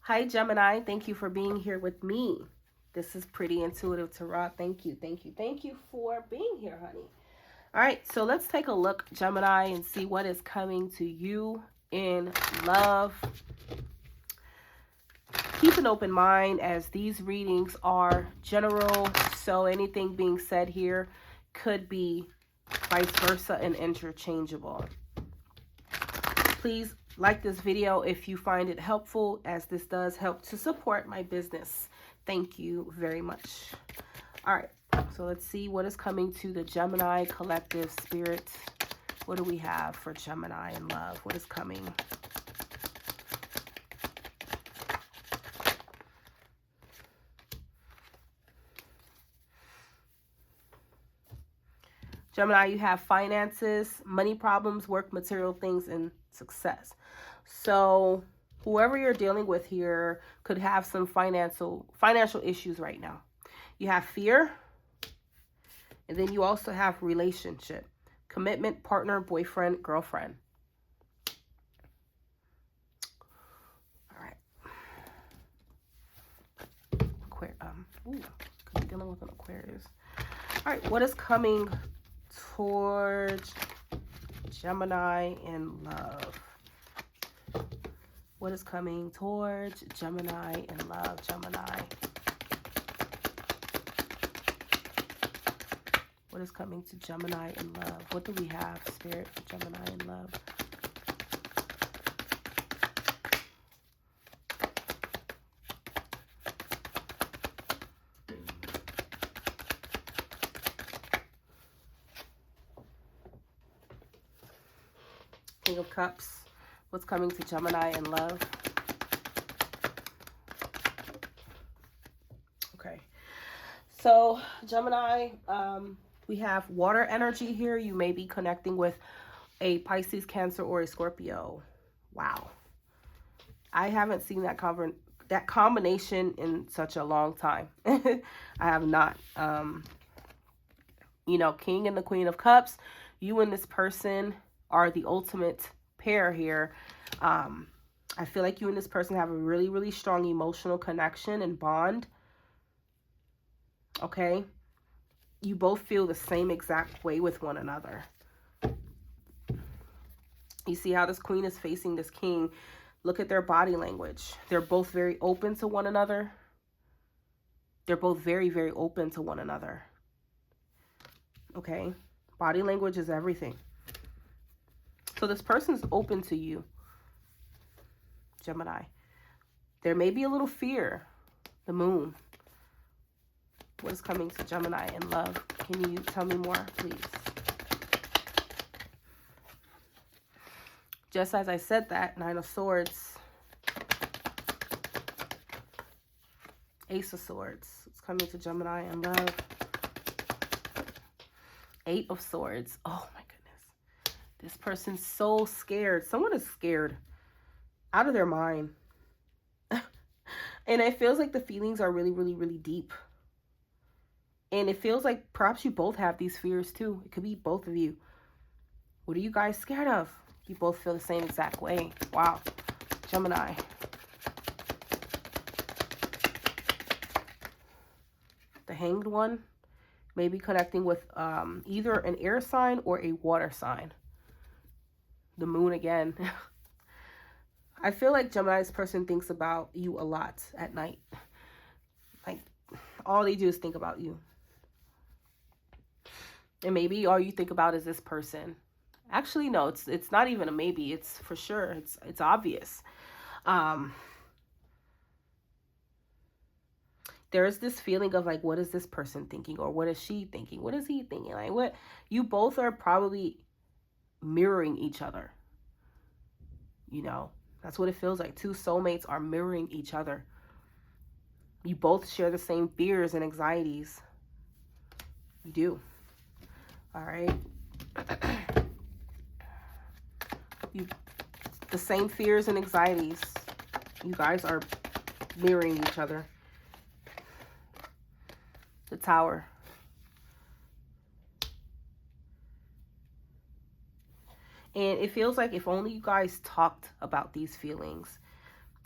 Hi, Gemini. Thank you for being here with me. This is Pretty Intuitive Tarot. Thank you, thank you, thank you for being here, honey. All right, so let's take a look, Gemini, and see what is coming to you in love. Keep an open mind as these readings are general, so anything being said here could be vice versa and interchangeable. Please like this video if you find it helpful, as this does help to support my business. Thank you very much. All right, so let's see what is coming to the Gemini collective spirit. What do we have for Gemini in love? What is coming? Gemini, you have finances, money problems, work, material things, and success. So whoever you're dealing with here could have some financial issues right now. You have fear, and then you also have relationship, commitment, partner, boyfriend, girlfriend. All right. Could be dealing with an Aquarius. All right, what is coming towards Gemini in love? What is coming towards Gemini in love, Gemini? What is coming to Gemini in love? What do we have, Spirit, for Gemini in love? King of Cups. What's coming to Gemini in love? Okay. So, Gemini, we have water energy here. You may be connecting with a Pisces, Cancer, or a Scorpio. Wow. I haven't seen that combination in such a long time. I have not. You know, King and the Queen of Cups. You and this person are the ultimate pair here. I feel like you and this person have a really, really strong emotional connection and bond. Okay? You both feel the same exact way with one another. You see how this queen is facing this king. Look at their body language. They're both very open to one another. They're both very, very open to one another. Okay? Body language is everything. So this person's open to you, Gemini. There may be a little fear. The moon. What is coming to Gemini in love? Can you tell me more, please? Just as I said that, Nine of Swords. Ace of Swords. It's coming to Gemini in love. Eight of Swords. Oh my goodness. This person's so scared. Someone is scared. Out of their mind. And it feels like the feelings are really, really, really deep. And it feels like perhaps you both have these fears too. It could be both of you. What are you guys scared of? You both feel the same exact way. Wow. Gemini. The Hanged One. Maybe connecting with either an air sign or a water sign. The moon again. I feel like Gemini's person thinks about you a lot at night. Like, all they do is think about you. And maybe all you think about is this person. Actually, no, it's not even a maybe. It's for sure. It's obvious. There's this feeling of like, what is this person thinking? Or what is she thinking? What is he thinking? Like, what? You both are probably mirroring each other. You know, that's what it feels like. Two soulmates are mirroring each other. You both share the same fears and anxieties. You do. All right. The same fears and anxieties. You guys are mirroring each other. The Tower. And it feels like if only you guys talked about these feelings.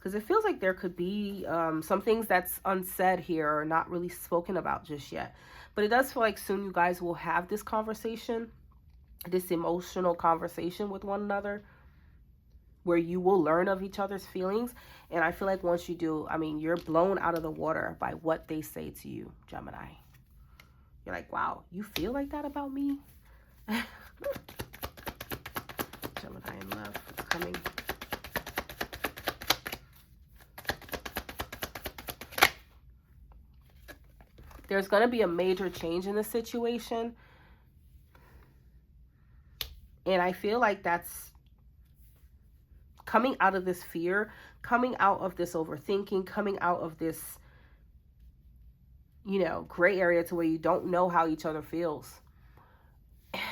Because it feels like there could be some things that's unsaid here or not really spoken about just yet. But it does feel like soon you guys will have this conversation, this emotional conversation with one another, where you will learn of each other's feelings. And I feel like once you do, I mean, you're blown out of the water by what they say to you, Gemini. You're like, wow, you feel like that about me? Gemini in love, it's coming. There's going to be a major change in the situation. And I feel like that's coming out of this fear, coming out of this overthinking, coming out of this, you know, gray area to where you don't know how each other feels.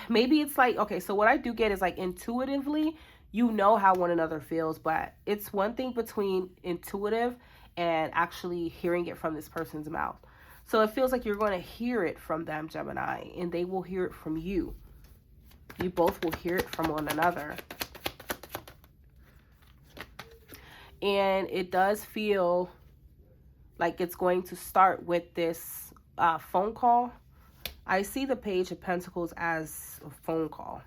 Maybe it's like, okay, so what I do get is like intuitively, you know how one another feels, but it's one thing between intuitive and actually hearing it from this person's mouth. So it feels like you're going to hear it from them, Gemini, and they will hear it from you. You both will hear it from one another. And it does feel like it's going to start with this phone call. I see the Page of Pentacles as a phone call.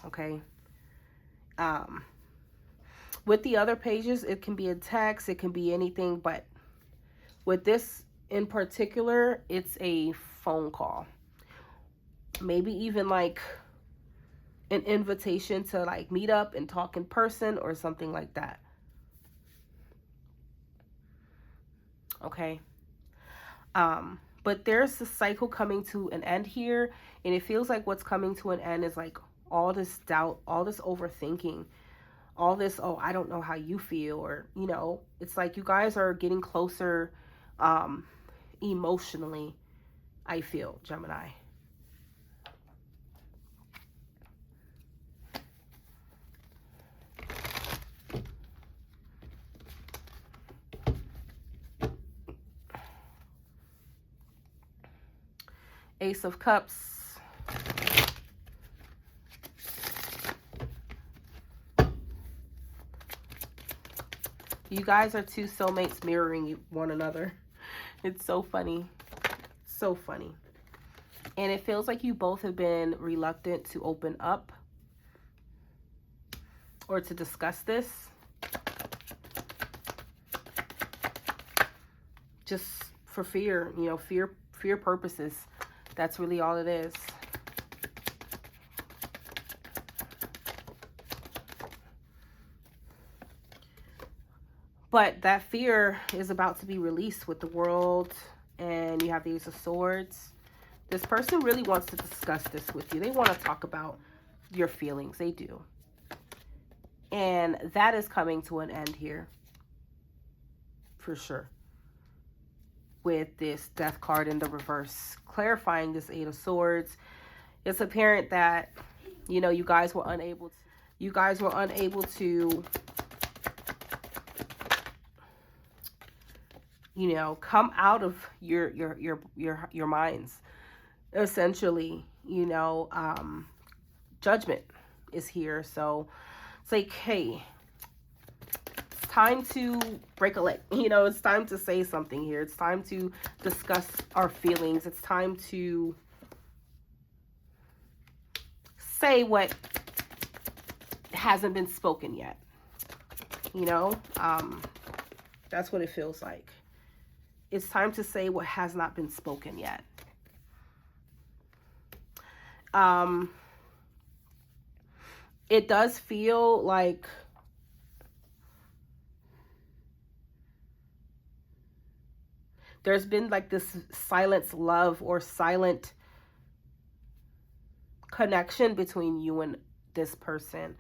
Okay. With the other pages, it can be a text, it can be anything, but with this in particular, it's a phone call. Maybe even like an invitation to like meet up and talk in person or something like that. Okay. But there's the cycle coming to an end here, and it feels like what's coming to an end is like all this doubt, all this overthinking, all this, oh, I don't know how you feel, or, you know, it's like you guys are getting closer emotionally, I feel, Gemini. Ace of Cups. You guys are two soulmates mirroring one another. It's so funny. So funny. And it feels like you both have been reluctant to open up or to discuss this. Just for fear, you know, fear purposes. That's really all it is. But that fear is about to be released with the World, and you have the Ace of Swords. This person really wants to discuss this with you. They want to talk about your feelings. They do. And that is coming to an end here. For sure. With this Death card in the reverse, clarifying this Eight of Swords. It's apparent that, you know, you guys were unable to you know, come out of your minds, essentially. You know, judgment is here. So it's like, hey, it's time to break a leg. You know, it's time to say something here. It's time to discuss our feelings. It's time to say what hasn't been spoken yet. You know, that's what it feels like. It's time to say what has not been spoken yet. It does feel like there's been like this silent love or silent connection between you and this person.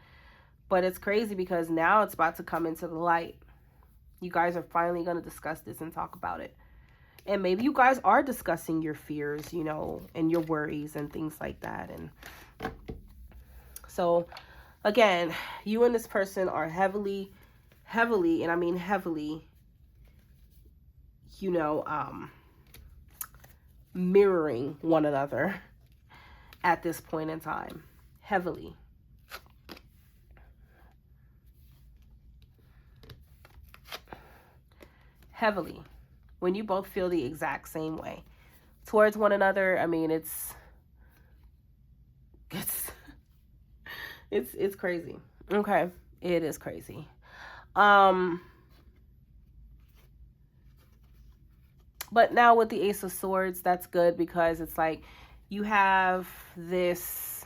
But it's crazy because now it's about to come into the light. You guys are finally going to discuss this and talk about it. And maybe you guys are discussing your fears, you know, and your worries and things like that. And so, again, you and this person are heavily, and I mean heavily, you know, mirroring one another at this point in time. Heavily. heavily. When you both feel the exact same way towards one another, I mean, it's crazy. Okay, it is crazy. But now with the Ace of Swords, that's good because it's like you have this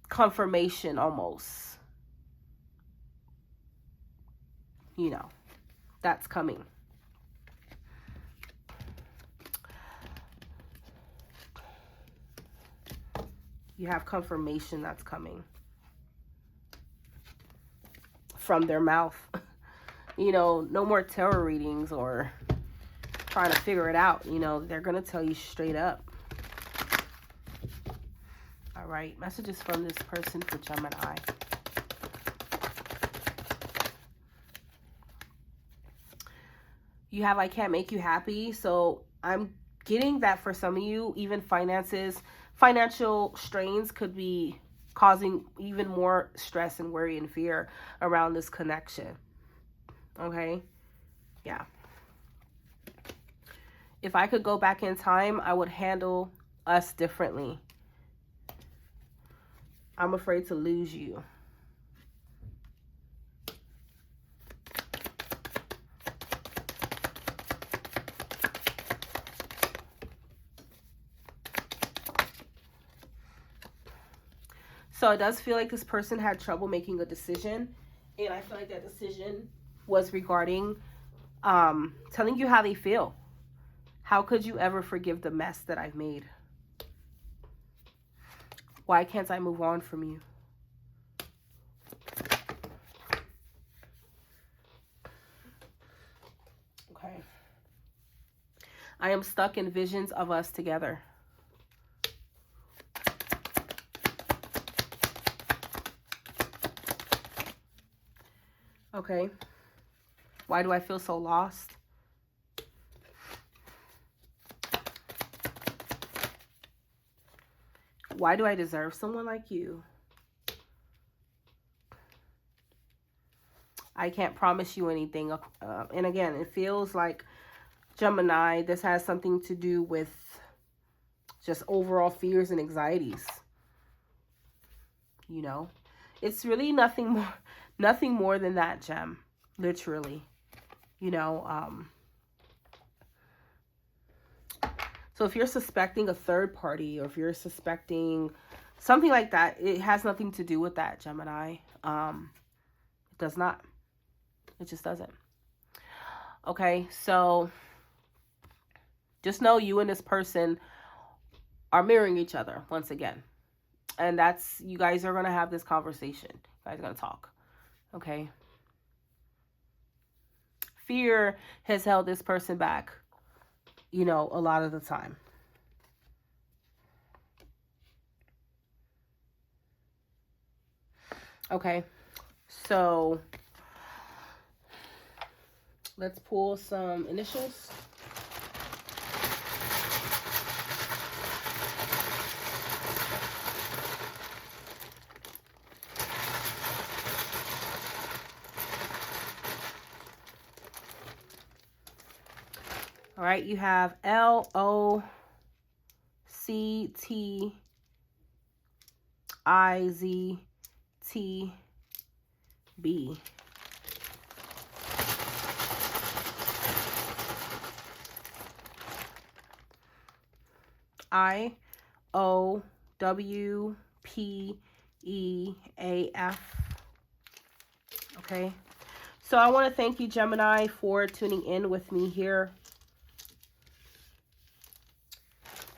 confirmation almost. You know, that's coming. You have confirmation that's coming from their mouth. You know, no more tarot readings or trying to figure it out. You know, they're going to tell you straight up. All right, messages from this person for Gemini. You have, I can't make you happy. So I'm getting that for some of you, even financial strains could be causing even more stress and worry and fear around this connection. Okay? Yeah. If I could go back in time, I would handle us differently. I'm afraid to lose you. So it does feel like this person had trouble making a decision. And I feel like that decision was regarding telling you how they feel. How could you ever forgive the mess that I've made? Why can't I move on from you? Okay. I am stuck in visions of us together. Okay. Why do I feel so lost? Why do I deserve someone like you? I can't promise you anything. And again, it feels like, Gemini, this has something to do with just overall fears and anxieties. You know, it's really nothing more than that, Gem. Literally, you know. So if you're suspecting a third party, or if you're suspecting something like that, it has nothing to do with that, Gemini. It does not. It just doesn't. Okay, so just know you and this person are mirroring each other once again. And that's, you guys are going to have this conversation. You guys are going to talk. Okay. Fear has held this person back, you know, a lot of the time. Okay. So let's pull some initials. All right, you have LOCTIZTB. IOWPEAF. Okay. So I want to thank you, Gemini, for tuning in with me here.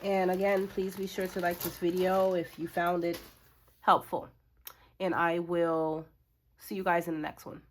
And again, please be sure to like this video if you found it helpful. And I will see you guys in the next one.